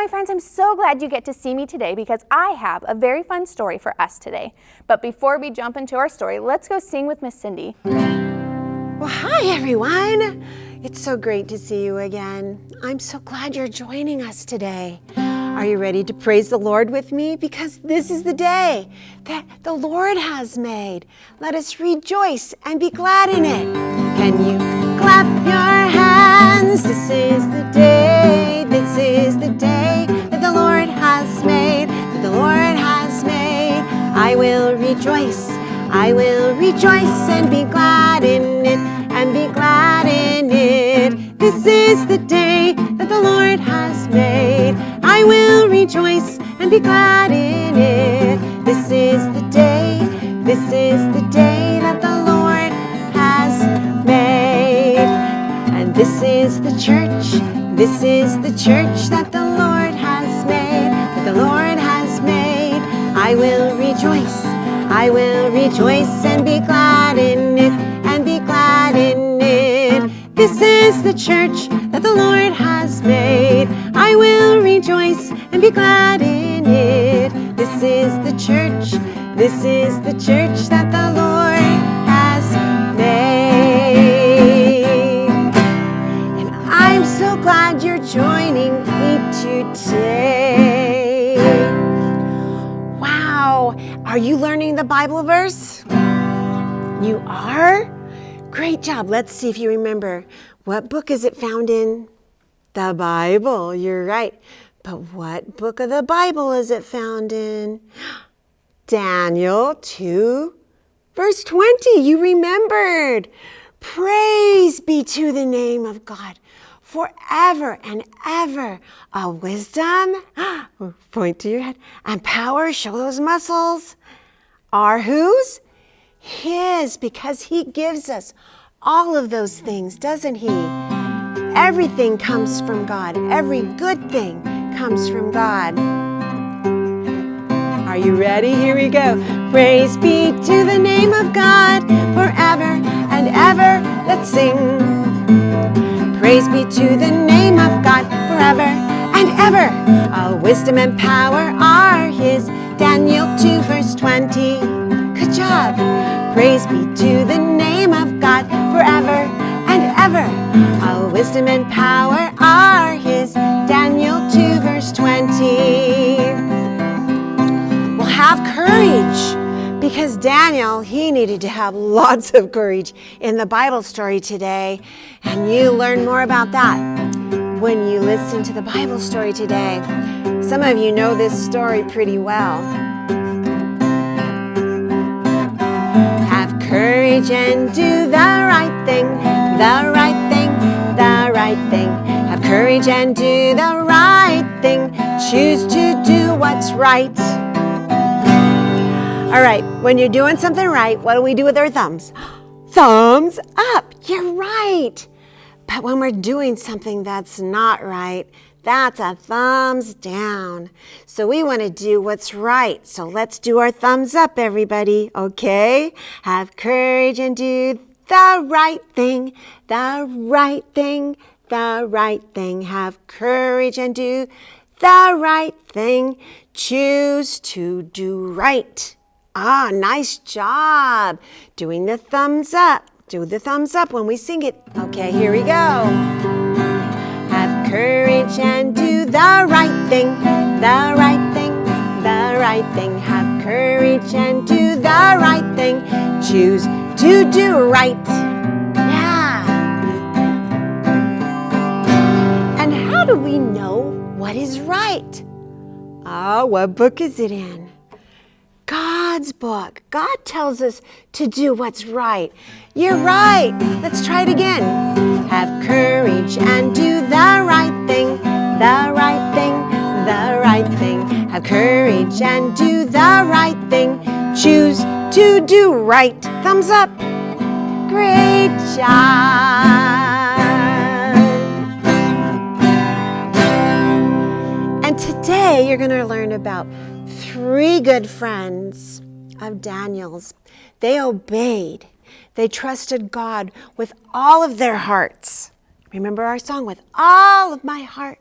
my friends, I'm so glad you get to see me today because I have a very fun story for us today. But before we jump into our story, let's go sing with Miss Cindy. Well, hi everyone. It's so great to see you again. I'm so glad you're joining us today. Are you ready to praise the Lord with me? Because this is the day that the Lord has made. Let us rejoice and be glad in it. Can you clap your hands? This is the day that the Lord has made, that the Lord has made. I will rejoice and be glad in it, and be glad in it. This is the day that the Lord has made. I will rejoice and be glad in it. This is the day that the Lord has made. And this is the church that the Lord has made, that the Lord has made. I will rejoice and be glad in it, and be glad in it. This is the church that the Lord has made. I will rejoice and be glad in it. This is the church that the Lord has made. And I'm so glad you're joining me today. Wow, are you learning the Bible verse? You are? Great job. Let's see if you remember. What book is it found in? The Bible. You're right. But what book of the Bible is it found in? Daniel 2, verse 20. You remembered. Praise be to the name of God forever and ever. Wisdom, point to your head, and power, show those muscles, are whose? His, because he gives us all of those things, doesn't he? Everything comes from God. Every good thing comes from God. Are you ready? Here we go. Praise be to the name of God forever and ever. Let's sing. Praise be to the name of God forever and ever. All wisdom and power are his. Daniel 2 verse 20. Good job. Praise be to the name of God forever and ever. All wisdom and power are his. Daniel 2 verse 20. Well, have courage, because Daniel, he needed to have lots of courage in the Bible story today. And you learn more about that when you listen to the Bible story today. Some of you know this story pretty well. Have courage and do the right thing, the right thing, the right thing. Have courage and do the right thing. Choose to do what's right. All right, when you're doing something right, what do we do with our thumbs? Thumbs up. You're right. But when we're doing something that's not right, that's a thumbs down. So we want to do what's right. So let's do our thumbs up, everybody. Okay? Have courage and do the right thing, the right thing, the right thing. Have courage and do the right thing. Choose to do right. Nice job. Doing the thumbs up. Do the thumbs up when we sing it. Okay, here we go. Have courage and do the right thing, the right thing, the right thing. Have courage and do the right thing. Choose to do right. Yeah. And how do we know what is right? What book is it in? God's book. God tells us to do what's right. You're right. Let's try it again. Have courage and do the right thing, the right thing, the right thing. Have courage and do the right thing. Choose to do right. Thumbs up. Great job. And today you're going to learn about 3 good friends of Daniel's. They obeyed. They trusted God with all of their hearts. Remember our song, with all of my heart,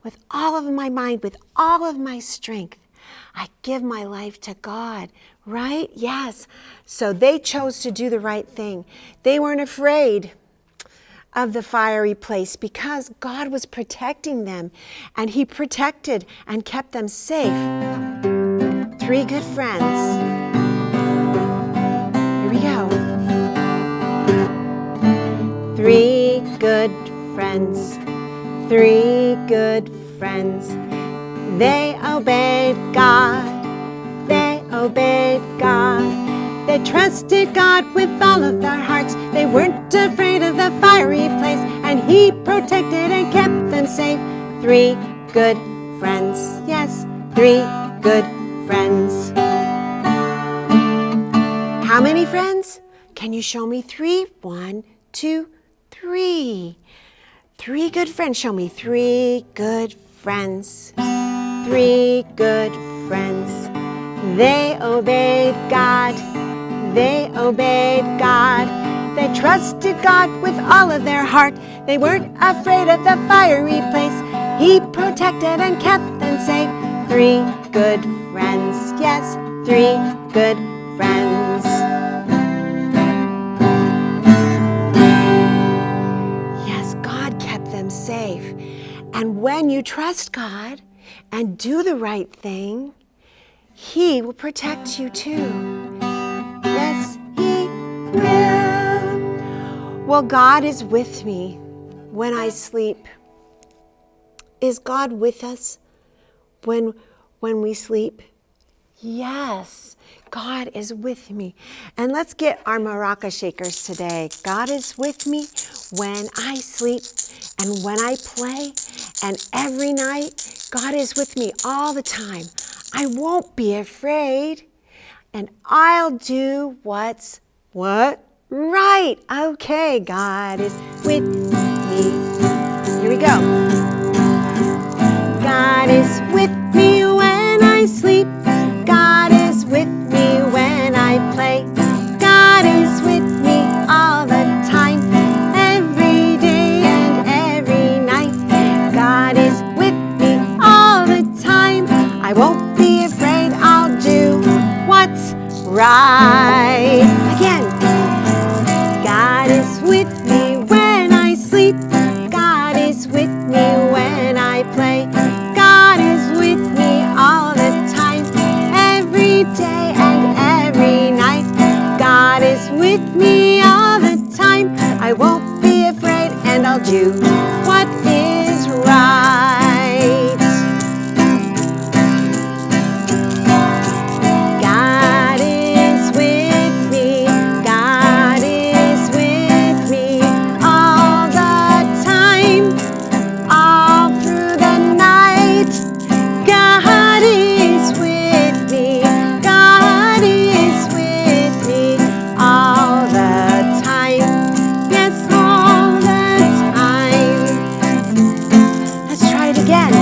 with all of my mind, with all of my strength. I give my life to God, right? Yes. So they chose to do the right thing. They weren't afraid of the fiery place because God was protecting them, and He protected and kept them safe. 3 good friends. Here we go. 3 good friends. 3 good friends. They obeyed God. They obeyed God. They trusted God with all of their hearts. They weren't afraid of the fiery place, and He protected and kept them safe. 3 good friends. Yes, 3 good friends. How many friends? Can you show me 3? 1, 2, 3. 3 good friends. Show me 3 good friends. 3 good friends. They obeyed God. They obeyed God. They trusted God with all of their heart. They weren't afraid of the fiery place. He protected and kept them safe. 3 good friends. Yes, 3 good friends. Yes, God kept them safe. And when you trust God and do the right thing, He will protect you too. Yes, He will. Well, God is with me when I sleep. Is God with us when we sleep? Yes, God is with me. And let's get our maraca shakers today. God is with me when I sleep and when I play, and every night. God is with me all the time. I won't be afraid, and I'll do what's right. Okay, God is with me. Here we go. God is with me when I sleep. God is with me when I play. God is with me all the time, every day and every night. God is with me all the time. I won't be afraid, I'll do what's right. Again. God is with me when I sleep. God is with me when I play. God is with me all the time, every day and every night. God is with me all the time. I won't be afraid, and I'll do what is right. God is with me. God is with me all the time, all through the night. God is with me. God is with me all the time. Yes, all the time. Let's try it again.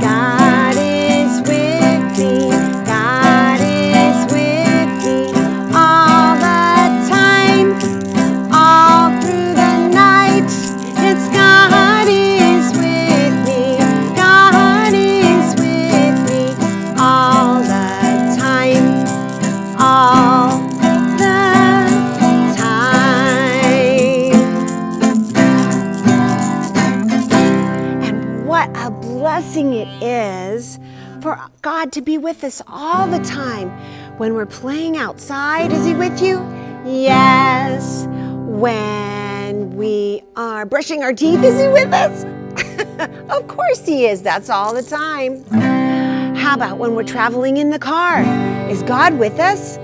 God is with me. God is with me all the time, all through the night. Yes, God is with me. God is with me all the time, all the time. And what a blessing it is for God to be with us all the time. When we're playing outside, is He with you? Yes. When we are brushing our teeth, is He with us? Of course He is. That's all the time. How about when we're traveling in the car? Is God with us?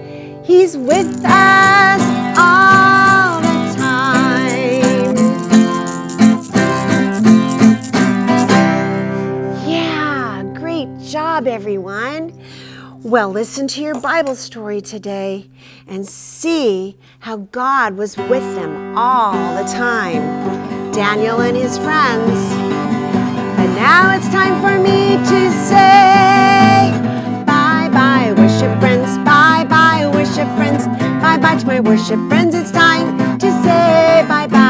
He's with us all the time. Yeah, great job, everyone. Well, listen to your Bible story today and see how God was with them all the time. Daniel and his friends. And now it's time for me to say bye-bye, worship friends. Bye-bye, worship friends. Bye-bye to my worship friends. It's time to say bye-bye.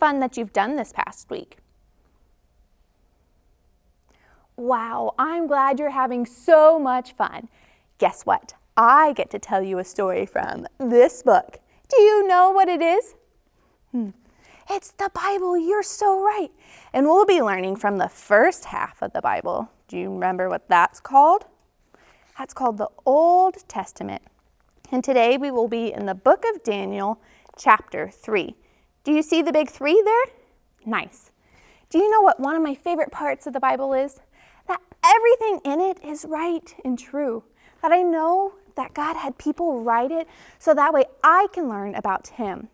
fun that you've done this past week? Wow, I'm glad you're having so much fun. Guess what? I get to tell you a story from this book. Do you know what it is? It's the Bible. You're so right. And we'll be learning from the first half of the Bible. Do you remember what that's called? That's called the Old Testament. And today we will be in the book of Daniel, chapter 3. Do you see the big 3 there? Nice. Do you know what one of my favorite parts of the Bible is? That everything in it is right and true. That I know that God had people write it so that way I can learn about Him.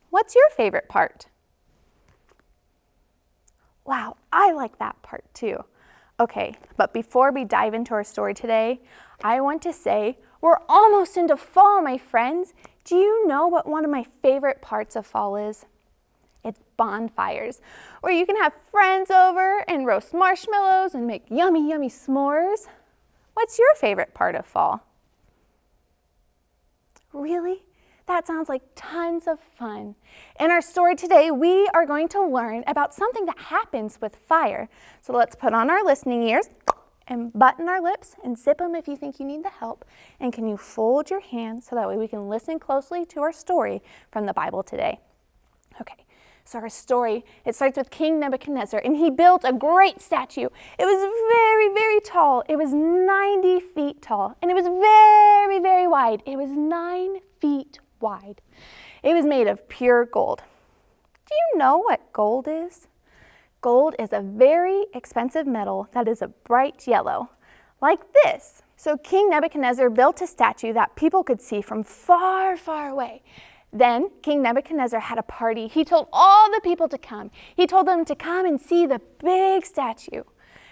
What's your favorite part? Wow, I like that part too. Okay, but before we dive into our story today, I want to say we're almost into fall, my friends. Do you know what one of my favorite parts of fall is? It's bonfires, where you can have friends over and roast marshmallows and make yummy, yummy s'mores. What's your favorite part of fall? Really? That sounds like tons of fun. In our story today, we are going to learn about something that happens with fire. So let's put on our listening ears and button our lips and zip them if you think you need the help. And can you fold your hands so that way we can listen closely to our story from the Bible today? Okay, so our story, it starts with King Nebuchadnezzar, and he built a great statue. It was very, very tall. It was 90 feet tall, and it was very, very wide. It was 9 feet wide. It was made of pure gold. Do you know what gold is? Gold is a very expensive metal that is a bright yellow, like this. So King Nebuchadnezzar built a statue that people could see from far, far away. Then King Nebuchadnezzar had a party. He told all the people to come. He told them to come and see the big statue.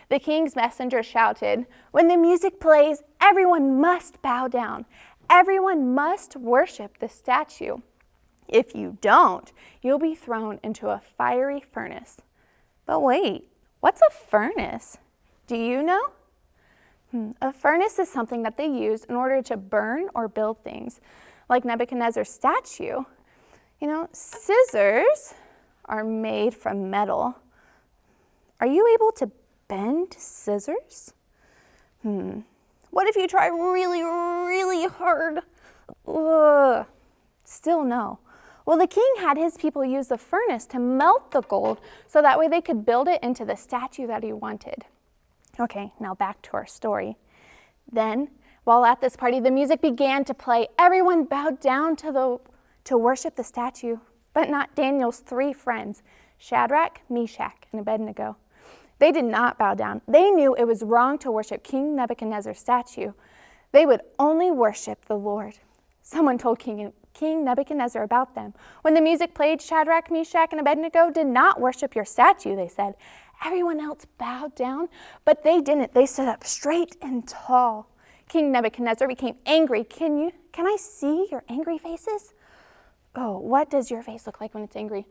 The king's messenger shouted, "When the music plays, everyone must bow down. Everyone must worship the statue. If you don't, you'll be thrown into a fiery furnace." But wait, what's a furnace? Do you know? A furnace is something that they use in order to burn or build things. Like Nebuchadnezzar's statue. You know, scissors are made from metal. Are you able to bend scissors? What if you try really, really hard? Ugh. Still no. Well, the king had his people use the furnace to melt the gold so that way they could build it into the statue that he wanted. Okay, now back to our story. Then, while at this party, the music began to play. Everyone bowed down to worship the statue, but not Daniel's 3 friends, Shadrach, Meshach, and Abednego. They did not bow down. They knew it was wrong to worship King Nebuchadnezzar's statue. They would only worship the Lord. Someone told King Nebuchadnezzar about them. When the music played, Shadrach, Meshach, and Abednego did not worship your statue, they said. Everyone else bowed down, but they didn't. They stood up straight and tall. King Nebuchadnezzar became angry. Can I see your angry faces? Oh, what does your face look like when it's angry?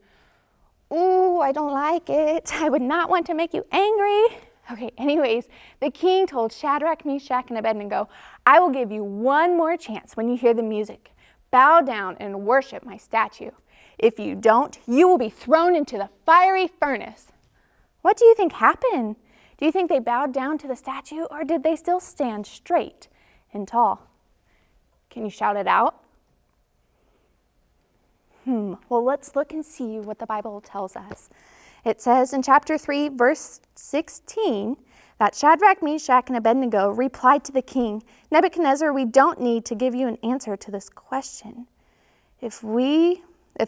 Ooh, I don't like it. I would not want to make you angry. Okay, anyways, the king told Shadrach, Meshach, and Abednego, I will give you one more chance when you hear the music. Bow down and worship my statue. If you don't, you will be thrown into the fiery furnace. What do you think happened? Do you think they bowed down to the statue, or did they still stand straight and tall? Can you shout it out? Well, let's look and see what the Bible tells us. It says in chapter 3, verse 16, that Shadrach, Meshach, and Abednego replied to the king, Nebuchadnezzar, we don't need to give you an answer to this question. If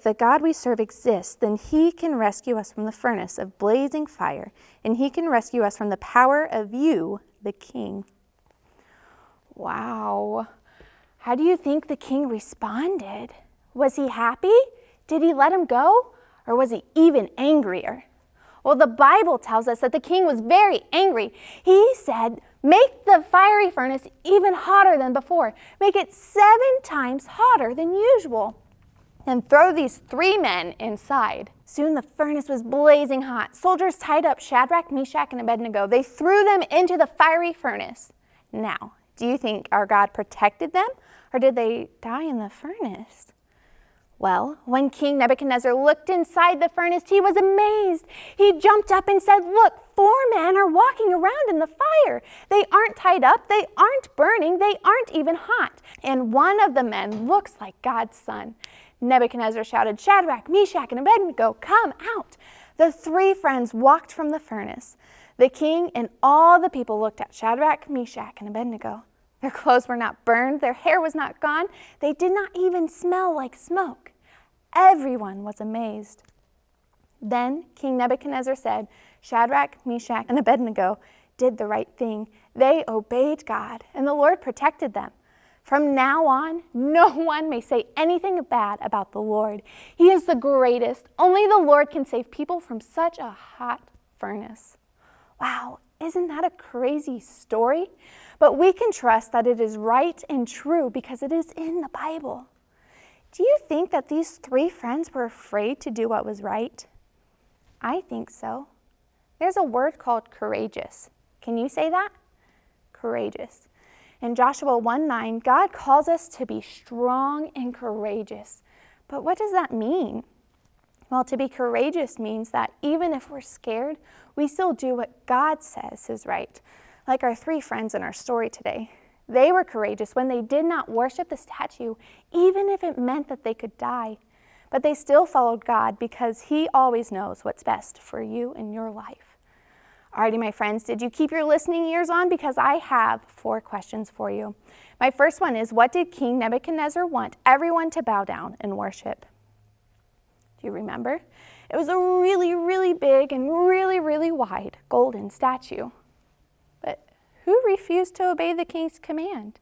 the God we serve exists, then he can rescue us from the furnace of blazing fire, and he can rescue us from the power of you, the king. Wow. How do you think the king responded? Was he happy? Did he let him go? Or was he even angrier? Well, the Bible tells us that the king was very angry. He said, make the fiery furnace even hotter than before. Make it 7 times hotter than usual. And throw these 3 men inside. Soon the furnace was blazing hot. Soldiers tied up Shadrach, Meshach, and Abednego. They threw them into the fiery furnace. Now, do you think our God protected them, or did they die in the furnace? Well, when King Nebuchadnezzar looked inside the furnace, he was amazed. He jumped up and said, "Look, 4 men are walking around in the fire. They aren't tied up, they aren't burning, they aren't even hot. And one of the men looks like God's son." Nebuchadnezzar shouted, "Shadrach, Meshach, and Abednego, come out." The 3 friends walked from the furnace. The king and all the people looked at Shadrach, Meshach, and Abednego. Their clothes were not burned, their hair was not gone, they did not even smell like smoke. Everyone was amazed. Then King Nebuchadnezzar said, Shadrach, Meshach, and Abednego did the right thing. They obeyed God, and the Lord protected them. From now on, no one may say anything bad about the Lord. He is the greatest. Only the Lord can save people from such a hot furnace. Wow, isn't that a crazy story? But we can trust that it is right and true because it is in the Bible. Do you think that these 3 friends were afraid to do what was right? I think so. There's a word called courageous. Can you say that? Courageous. In Joshua 1:9, God calls us to be strong and courageous. But what does that mean? Well, to be courageous means that even if we're scared, we still do what God says is right. Like our 3 friends in our story today. They were courageous when they did not worship the statue, even if it meant that they could die. But they still followed God because He always knows what's best for you in your life. Alrighty, my friends, did you keep your listening ears on? Because I have 4 questions for you. My first one is, what did King Nebuchadnezzar want everyone to bow down and worship? Do you remember? It was a really, really big and really, really wide golden statue. But who refused to obey the king's command?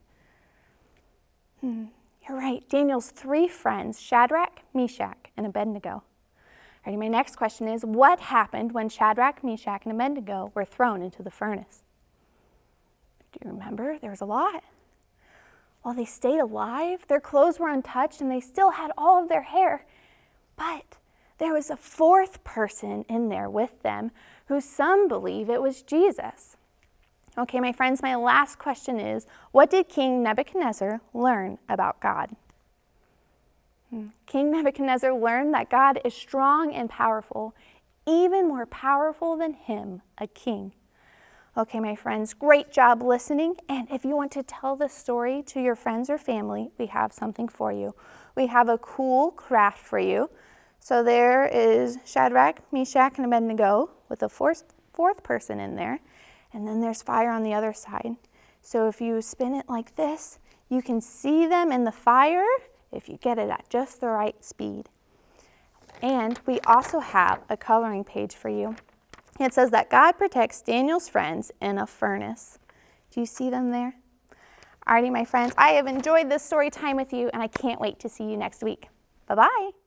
You're right, Daniel's 3 friends, Shadrach, Meshach, and Abednego. Alrighty, my next question is, what happened when Shadrach, Meshach, and Abednego were thrown into the furnace? Do you remember? There was a lot. Well, they stayed alive, their clothes were untouched, and they still had all of their hair. But there was a 4th person in there with them who some believe it was Jesus. Okay, my friends, my last question is, what did King Nebuchadnezzar learn about God? King Nebuchadnezzar learned that God is strong and powerful, even more powerful than him, a king. Okay, my friends, great job listening. And if you want to tell this story to your friends or family, we have something for you. We have a cool craft for you. So there is Shadrach, Meshach, and Abednego with a 4th person in there. And then there's fire on the other side. So if you spin it like this, you can see them in the fire if you get it at just the right speed. And we also have a coloring page for you. It says that God protects Daniel's friends in a furnace. Do you see them there? Alrighty, my friends, I have enjoyed this story time with you, and I can't wait to see you next week. Bye-bye.